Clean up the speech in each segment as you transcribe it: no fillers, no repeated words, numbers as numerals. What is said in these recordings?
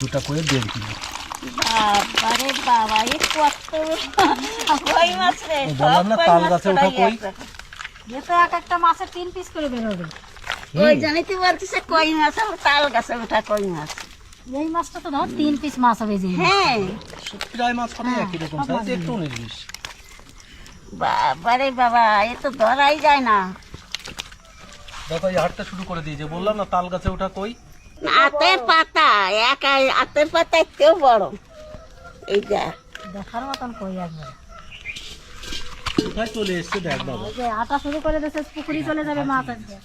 দুটা করে 1.5 কিলো। বাবারে বাবা, এ কত কই মাছ রে! বললাম না তাল গাছে ওঠা কই। এ তো এক একটা মাছের 3 পিস করে বেরোবে। ওই জন্যই তো বলতেছে কই মাছ, আমার তাল গাছে ওঠা কই মাছ। এই মাছটা তো ধর 3 পিস মাছ হবে যে। হ্যাঁ, প্রায় মাছ সবই একই রকম সাইজ, একটু 19। বাবারে বাবা, এ তো ধরাই যায় না। দেখো এই হাঁটতে শুরু করে দিয়েছে, বললাম না তাল গাছে ওঠা কই। আতের পাতা, একাই আতের পাতা কেউ বড়। এই যা দেখার মতন কই আসবে। কোথায় চলে এসছে দেখ বাবা। ওই যে আটা শুরু করে দিয়েছে, পুকুরি চলে যাবে মাছ আজকে।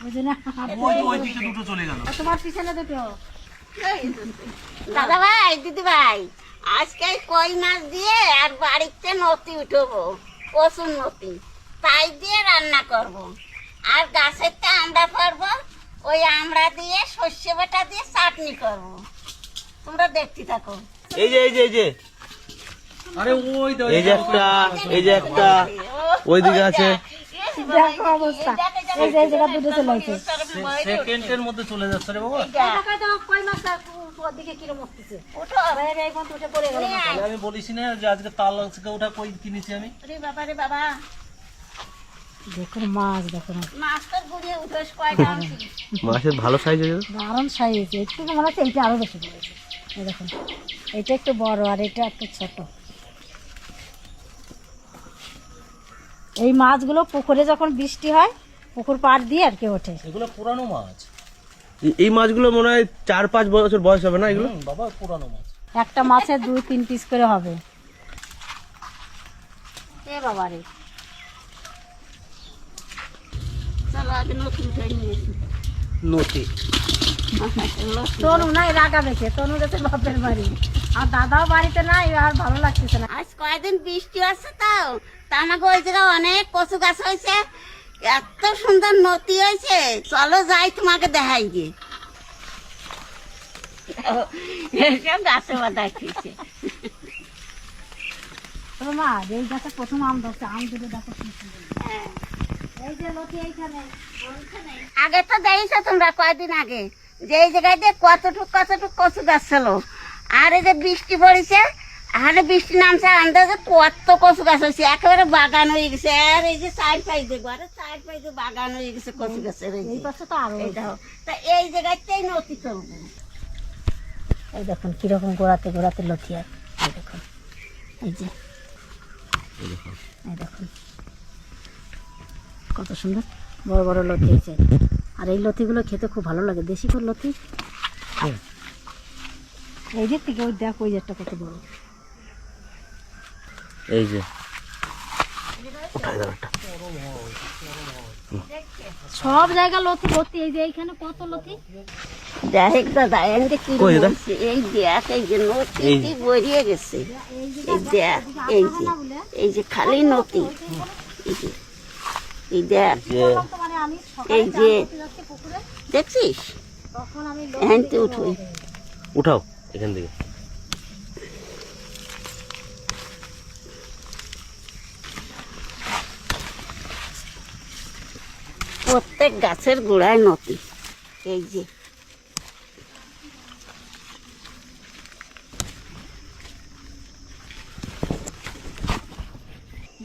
ওই জন্য ওই দিকে দুটো চলে গেল। তোমার পিছনে দুটো। দাদা ভাই, দিদি ভাই, আজকে কই মাছ দিয়ে আর বাড়িতে নতি উঠবো, কচুর নতি, তাই দিয়ে রান্না করব। আর গাছের তে আমরা পারবো, ওই আমরা দিয়ে সর্ষে বাটা দিয়ে চাটনি করব। তোমরা দেখতে থাকো। এই যে এই যে এই যে আরে ওই তো এই যে একটা, এই যে একটা, ওইদিকে আছে। দেখো অবস্থা, এই যে এই জায়গা দুটো চলে আসছে। সেকেন্ডের মধ্যে চলে যাচ্ছে রে বাবা। টাকা দাও, কই মাছটা ওদিকে কিরম উঠতেছে। উঠো। বাইরে এই পর্যন্ত উঠে পড়ে গেল। তাহলে আমি বলিস না যে আজকে তাল গাছে ওঠা কই কিনেছি আমি। রে বাবা রে বাবা, দেখুন মাছ, দেখুন মাছটা ঘুরিয়ে উঠোস কয়টা আনছি। মাছের ভালো সাইজ হয়েছে। দারুণ সাইজ। একটু মনে হচ্ছে এইটা আরো বেশি পড়েছে। এই দেখুন, এটা একটু বড় আর এটা একটু ছোট। এই মাছগুলো পুকুরে যখন বৃষ্টি হয়, পুকুর পাড় দিয়ে আর কি ওঠে। এগুলো পুরানো মাছ। এই মাছগুলো মনে হয় 4-5 বছর বয়স হবে না এগুলো? বাবা পুরানো মাছ। একটা মাছের 2-3 পিস করে হবে। এ বাবা রে, চলো আগে নতুন উঠে নিয়ে আসি। নতি তনু নাই রাগা দেখে, তনু গেছে বাপের বাড়ি, আর দাদাও বাড়িতে নাই, আর ভালো লাগতেছে না। আজ কয়েকদিন বৃষ্টি আছে তাও, তা আমাকে ওই জায়গায় অনেক কচু গাছ হয়েছে, এত সুন্দর নতি হয়েছে। চলো যাই তোমাকে দেখাই গিয়ে। এসব গাছে বাঁধা খেয়েছে। তবে মা, এই গাছে প্রথম আম ধরছে, আম দুটো দেখো কি সুন্দর। এই যে লতি এইখানে, আগে তো দেখছো তোমরা কয়েকদিন আগে যে এই জায়গায় দিয়ে কতটুক কচু গাছ ছিল, আর এই যে বৃষ্টি পড়েছে, আর বৃষ্টি নামছে, আন্দাজে কত কচু গাছ হয়েছে, একেবারে বাগান হয়ে গেছে। আর এই যে সাইড পাইতে ঘরে সাইড পাইতে বাগান হয়ে গেছে কচু গাছের। এই এই যে পাশে তো আরো। এইটাও তা এই জায়গাতেই নতি চলবো। এই দেখুন কিরকম গোড়াতে গোড়াতে লতি আর। এই দেখুন, এই যে এই দেখুন কত সুন্দর বড় বড় লতি হয়েছে। আর এই লতিগুলো খেতে খুব ভালো লাগে, দেশি করে লতি। এই যে থেকে ওই দেখ, ওই একটা কত বড়। এই যে উঠাই দাও একটা। সব জায়গা লতি ভর্তি। এই যে এইখানে কত লতি। দেখ দাদা, এমনি কি কই দাদা? বলছে, এই দেখ, এই যে নতি কি গড়িয়ে গেছে। এই দেখ, এই যে খালি নতি, এই দেখ, মানে আমি এই যে যাচ্ছি পুকুরে, দেখছিস, তখন আমি এখানতে উঠোই। উঠাও এখান থেকে। প্রত্যেক গাছের গোড়ায় নতি। এই যে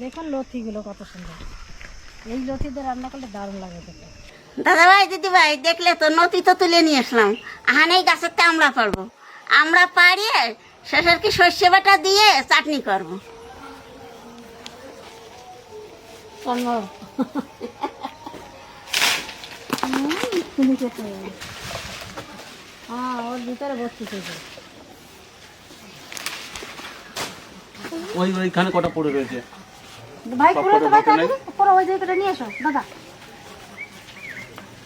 দেখুন লতিগুলো কত সুন্দর। এই লতিতে রান্না করলে দারুণ লাগে খেতে। দাদা ভাই, দিদি ভাই, দেখলে তো নতি তো তুলে নিয়ে আসলাম। আহান এই গাছের তে আমরা পারবো, আমরা পাড়িয়ে শেষের কি সর্ষে বাটা দিয়ে চাটনি করবো। হ্যাঁ, ওর ভিতরে ভর্তি থেকে। ওইখানে কটা পড়ে রয়েছে। ভাই পুরো তো ভাই, পুরো ওই জায়গাটা নিয়ে এসো দাদা,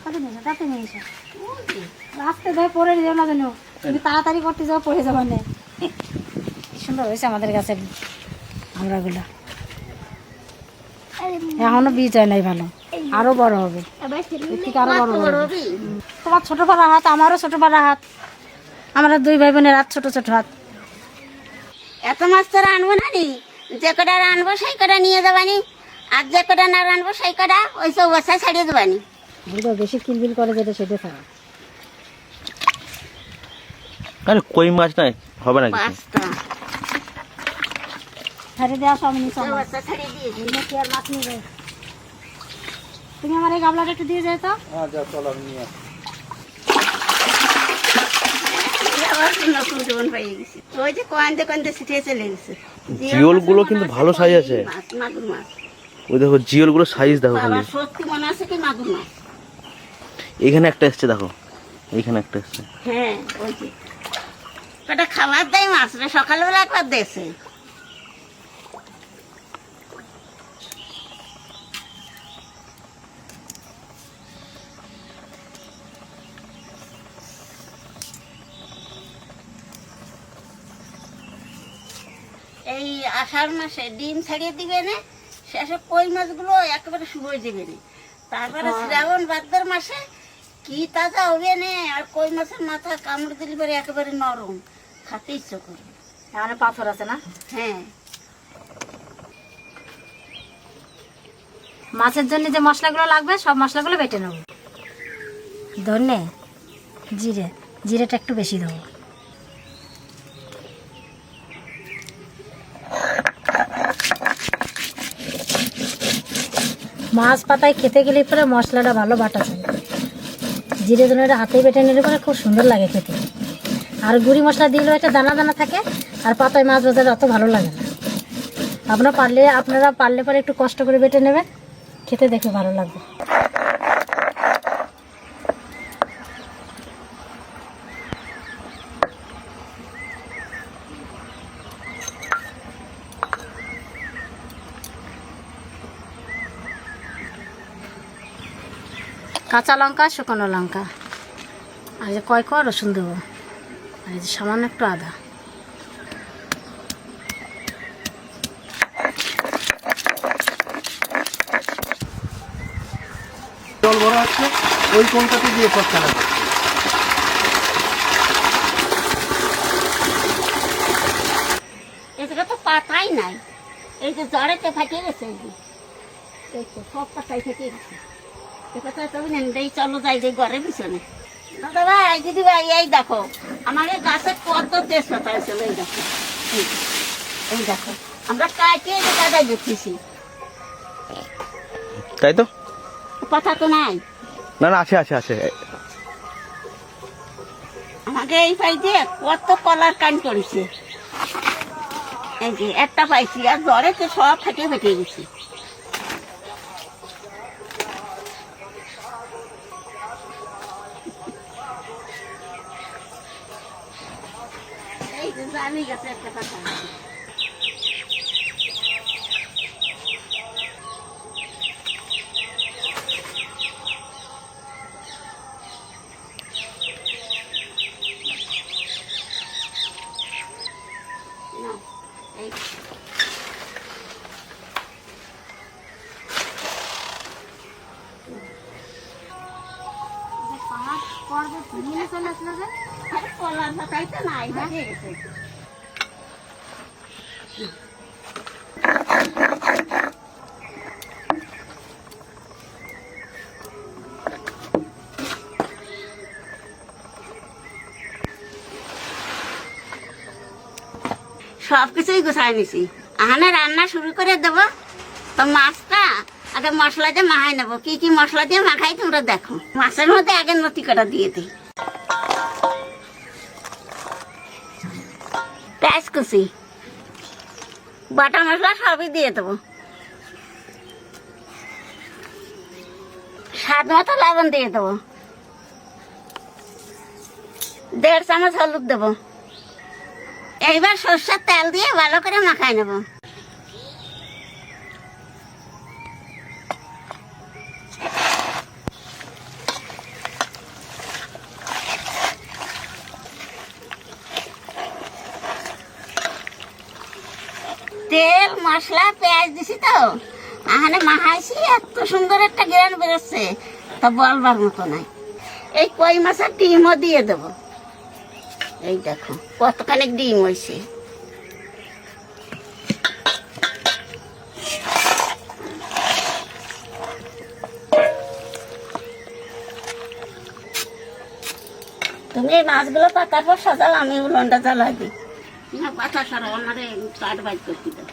তাতে নিয়ে এসো, তাতে নিয়ে এসো। রাস্তায় ভাই পড়ে যাও না যেন, তুমি তাড়াতাড়ি করতে যাও, পড়ে যাবো না। সুন্দর হয়েছে আমাদের গাছের আমড়াগুলো। এখনো বীজ হয় নাই ভালো, আরো বড় হবে, এর থেকে আরো বড় হবে। তোমার ছোট পাড়া হাত, আমারও ছোট পাড়া হাত, আমরা 2 ভাই বোনের হাত ছোট ছোট হাত। এত মাছ তো রানবো না নি, যে কটা রানবো সেই কটা নিয়ে যাবানি, আর যে কটা না রানবো সেই কটা ওই সব বাসায় ছাড়িয়ে দেবানি। বুঝলো, বেশি কিলবিল করে যেটা সেটা ছাড়া। আরে কই মাছ নাই হবে না কিছু। 5টা ছেড়ে দেওয়া সব নিচে এই বাচ্চা ছাড়িয়ে দিয়েছি। কি আর মাছ নিয়ে যাই। তুমি আমার এই গামলাটা একটু দিয়ে যাই তো। হ্যাঁ যা চল আমি নিয়ে আসি। আবার নতুন জীবন পেয়ে গেছি। ওই যে কোয়ান্তে কোয়ান্তে ছিটিয়ে চলে গেছে। জিওল গুলো কিন্তু ভালো সাইজ আছে। মাছ, মাগুর মাছ। ওই দেখো জিওল গুলো সাইজ দেখো খালি। বাবা সত্যি মনে আছে কি মাগুর মাছ? এখানে একটা এসছে দেখো, এইখানে একটা এসছে। হ্যাঁ ওই যে কটা খাবার দেয় মাছটা, সকালবেলা একবার দিয়েছে। এই আষাঢ় মাসে ডিম ছাড়িয়ে দিবে না, শেষে কই মাছগুলো একেবারে শুকিয়ে দিবে না। তারপরে শ্রাবণ ভাদ্র মাসে কি তাজা হবে না, আর কই মাছের মাথা কামড়ে দিলে পরে একেবারে নরম, খাতে ইচ্ছে করবে। এখানে পাথর আছে না? হ্যাঁ মাছের জন্য যে মশলাগুলো লাগবে সব মশলাগুলো বেটে নেব। ধনে জিরে, জিরেটা একটু বেশি দেবো। মাছ পাতায় খেতে গেলে পরে মশলাটা ভালো বাটা যায়। জিরে ধনেটা হাতেই বেটে নিলে পরে খুব সুন্দর লাগে খেতে। আর গুঁড়ি মশলা দিলেও একটা দানা দানা থাকে, আর পাতায় মাছ ভাজাটা অত ভালো লাগে না। আপনারা পারলে পরে একটু কষ্ট করে বেটে নেবেন, খেতে দেখে ভালো লাগবে। কাঁচা লঙ্কা, শুকনো লঙ্কা, আর যে কয় কোয়া রসুন দেবো, আর এই যে সামান্য একটু আদা। জল ভরা আছে, ওই কোনটাতে দিয়ে সব চালাবে। এদিকে তো পাতাই নাই, এই যে জড়েতে ফাটিয়ে গেছে। এই তো সব পাতাই ফাটিয়ে গেছে। চলো যাই যে ঘরের পিছনে। দাদা ভাই, দিদি ভাই, এই দেখো আমাদের গাছের কত তেজপাতা হয়েছিল। এই দেখো, এই দেখো আমরা কাটিয়ে কাদায় দেখতেছি, তাই তো? কথা তো নাই। না না, আছে আছে আছে। আমাকে এই পাই দিয়ে কত কলার কান করেছে। এই যে একটা পাইছি, আর জ্বরেতে সব ফেটে ফেটে গেছে। এই যে জানি গেছে একটা কথা। না, এই আরে কলার পাতাই তো নাই, হয়ে গেছে। সবকিছুই গুছাই নিছি, আহানে রান্না শুরু করে দেবো। তো মাছটা আগে মশলা দিয়ে মাখাই নেবো। কি কি মশলা দিয়ে মাখাই তোমরা দেখো। মাছের মধ্যে আগে নতি কটা দিয়ে দিই, পেঁয়াজ কুচি, বাটা মশলা সবই দিয়ে দেবো। স্বাদ মতো লবণ দিয়ে দেবো। 1.5 চামচ হলুদ দেবো। এইবার সর্ষের তেল দিয়ে ভালো করে মাখাই নেব। তেল মশলা পেঁয়াজ দিছি তো, আহানে মাখাইছি, এত সুন্দর একটা গ্রান বেরোচ্ছে তা বলবার মতো নাই। এই কই মাছের ডিমও দিয়ে দেবো। এই দেখো কতখানি ডিম হয়েছে। তুমি মাছগুলো পাতার পর সাজাল আমি উলনটা জ্বালাই দিই না পাতা সারা আমার কাঠ বাইর করতে দেয়।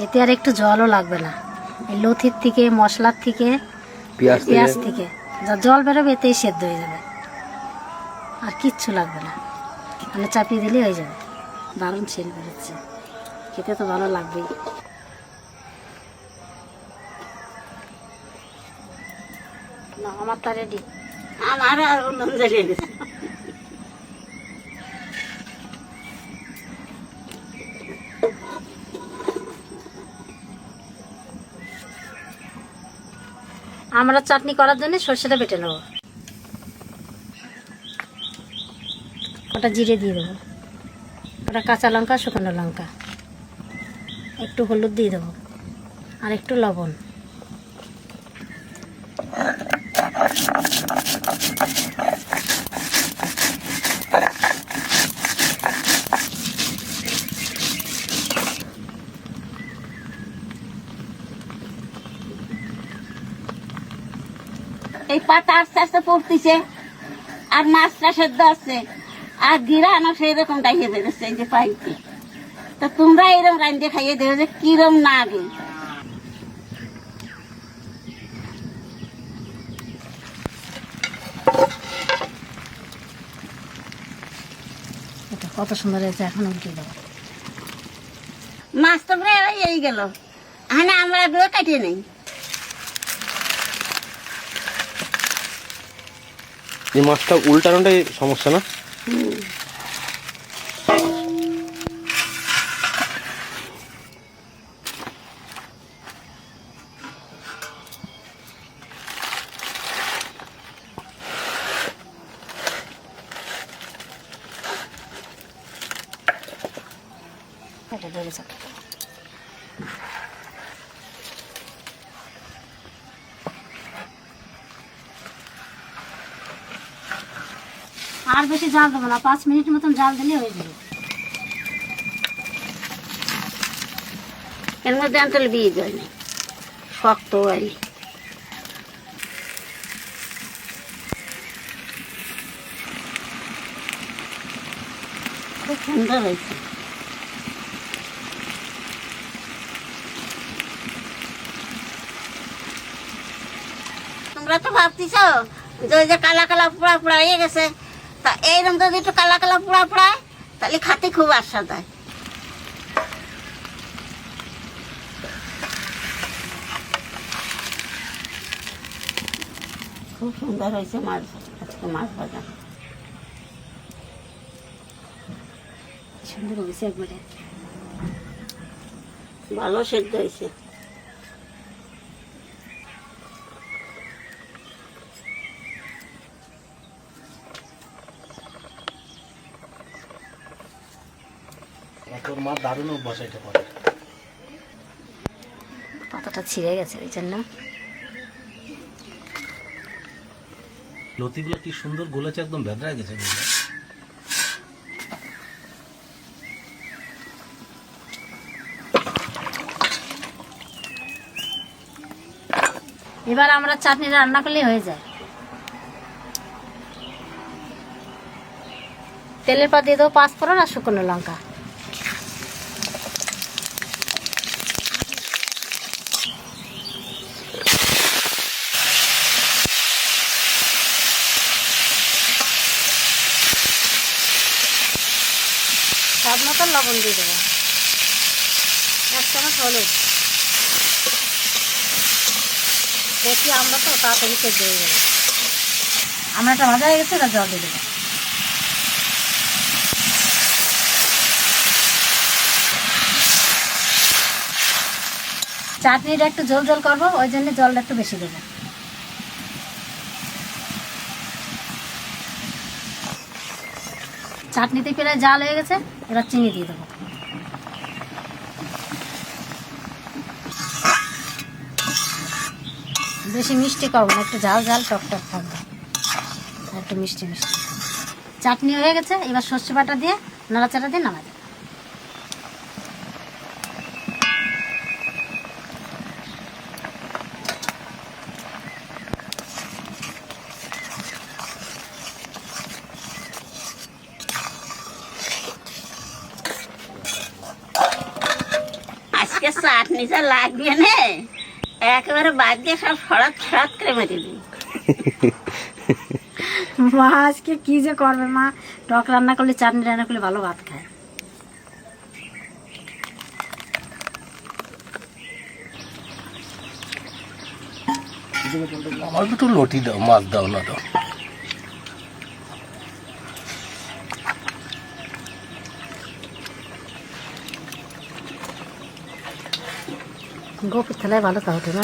এতে আর একটু জলও লাগবে না, এই লথির থেকে মশলার থেকে পেঁয়াজ থেকে যা জল বেরোবে এতেই সেদ্ধ হয়ে যাবে, আর কিচ্ছু লাগবে না। মানে চাপিয়ে দিলে হয়ে যাবে। দারুণ সেল বেরোচ্ছে, খেতে তো ভালো লাগবেই। না আমার তা রেডি। আমার আর উলন জ্বালিয়ে গেছে। আমরা চাটনি করার জন্য সর্ষেটা বেটে নেব। ওটা জিরে দিয়ে দেবো, ওটা কাঁচা লঙ্কা, শুকনো লঙ্কা, একটু হলুদ দিয়ে দেবো, আর একটু লবণ। এই পাতা আস্তে আস্তে পড়তেছে, আর মাছটা সেদ্ধ আছে, আর গিরানো সেই রকম ডাইয়ে বেরোচ্ছে এই যে পাইতে। তো তোমরা এরকম রান্ধে খাইয়ে দেবে যে কিরম না আগে। এটা কত সুন্দর হয়েছে, এখন উল্টে দেবো। মাছ তো প্রায় এই গেল, হ্যাঁ আমরা এগুলো কাটিয়ে নেই। এই মাছটা উল্টানোটাই সমস্যা না? এটা ধরে যাক। আর বেশি জাল দেবো না, 5 মিনিট মতন জাল দিলে হয়ে যাবে। এর মধ্যে আন্তলে বিয়ে যায় না, শক্ত হয়। খুব সুন্দর হয়েছে। তোমরা তো ভাবতেছ যে ওই যে কালা কালা পোড়া পোড়া হয়ে গেছে, তা এইরকম যদি একটু কালা কালা পোড়া পোড়ায় তাহলে খাতে খুব আস্বাদ হয়। খুব সুন্দর হয়েছে মাছ, আজকে মাছ ভাজা সুন্দর হয়েছে, একবারে ভালো সেদ্ধ হয়েছে। তোর মা দারুণ অভ্যাস এটা করে। পাতাটা ছিঁড়ে গেছে ওই জন্য। লতিগুলো কি সুন্দর গলেছে, একদম ভেদরায় গেছে। এবার আমরা চাটনি রান্না করলে হয়ে যায়। তেলের পর দিয়ে দেবো 5 ফোড়ন আর শুকনো লঙ্কা। স্বাদ মতন লবণ দিয়ে দেবো, 1 চামচ হলুদ। দেখি আমরা তো তাড়াতাড়ি সেদ্ধ হয়ে যাবে। আমরা একটা ভাজা হয়ে গেছে, এবার জল দিয়ে দেবো। চাটনিটা একটু ঝোল ঝোল করবো, ওই জন্য জলটা একটু বেশি দেবো। চাটনিতে প্রায় জাল হয়ে গেছে, এবার চিনি দিয়ে দেবো। বেশি মিষ্টি করবো না, একটু ঝাল ঝাল টক টক থাকবে, আর একটু মিষ্টি মিষ্টি। চাটনি হয়ে গেছে, এবার সর্ষে বাটা দিয়ে নাড়াচাড়া দিয়ে নামাই দেবো। আজকে চাটনি যা লাগবে না, একেবারে বাদ দিয়ে সব সরাত সরাত করে মেরে দিই। মা আজকে কি যে করবে, মা টক রান্না করলে চাটনি রান্না করলে ভালো ভাত খায়। আমার একটু লটি দাও, মাছ দাও না দাও। গোপুর থালায় ভালো খাওয়া না।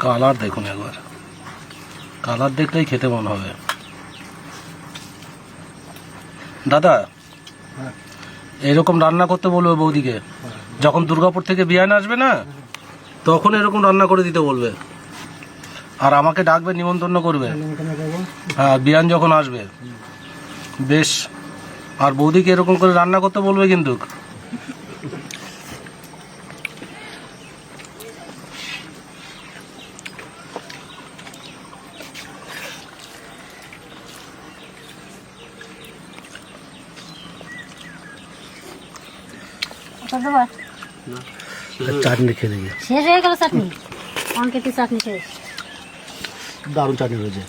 কালার দেখুন একবার, কালার দেখলেই খেতে মনে হবে। দাদা এরকম রান্না করতে বলবে বৌদিকে, যখন দুর্গাপুর থেকে বিয়ান আসবে না তখন এরকম রান্না করে দিতে বলবে, আর আমাকে ডাকবে, নিমন্ত্রণ করবে। হ্যাঁ, বিয়ান যখন আসবে বেশ, আর বৌদিকে এরকম করে রান্না করতে বলবে কিন্তু। চাটনি খেয়ে দেখি, শেষ হয়ে গেল চাটনি, অনেকে চাটনি শেষ। দারুণ চাটনি হয়েছে।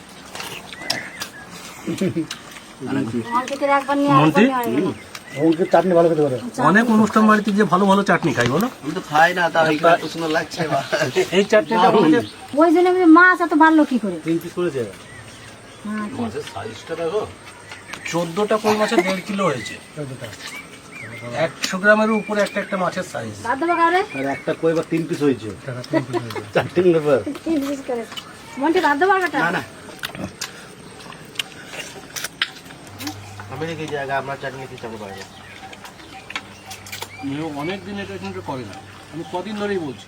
অনেকের একবার নিয়ে মন্ত্রী? আরেকবার নিয়ে আসবে না। চাটনি ভালো খেতে পারে, অনেক অনুষ্ঠান বাড়িতে যে ভালো ভালো চাটনি খাই বলো। আমি তো খাই না, তার এত সুন্দর লাগছে। এই চাটনিটা হচ্ছে ওই জন্য আমি মাছ এত বাড়লো কি করে? 3 পিস করেছে। হ্যাঁ, মাছের সাইজটা দেখো, 14টা কই মাছের 1.5 কিলো হয়েছে। 100 গ্রামের উপরে একটা একটা মাছের সাইজ। বাদ দেবো কারে? আর একটা কই বা 3 পিস হয়েছে। চারটে ব্যাপার। তিন পিস করে। মন্টি বাদ দেবো কাটা? না না, আমি দেখি জায়গা আমরা চাটনি খেতে চাবো বাইরে। অনেক দিন এটা কিন্তু করে না, আমি কদিন ধরেই বলছি।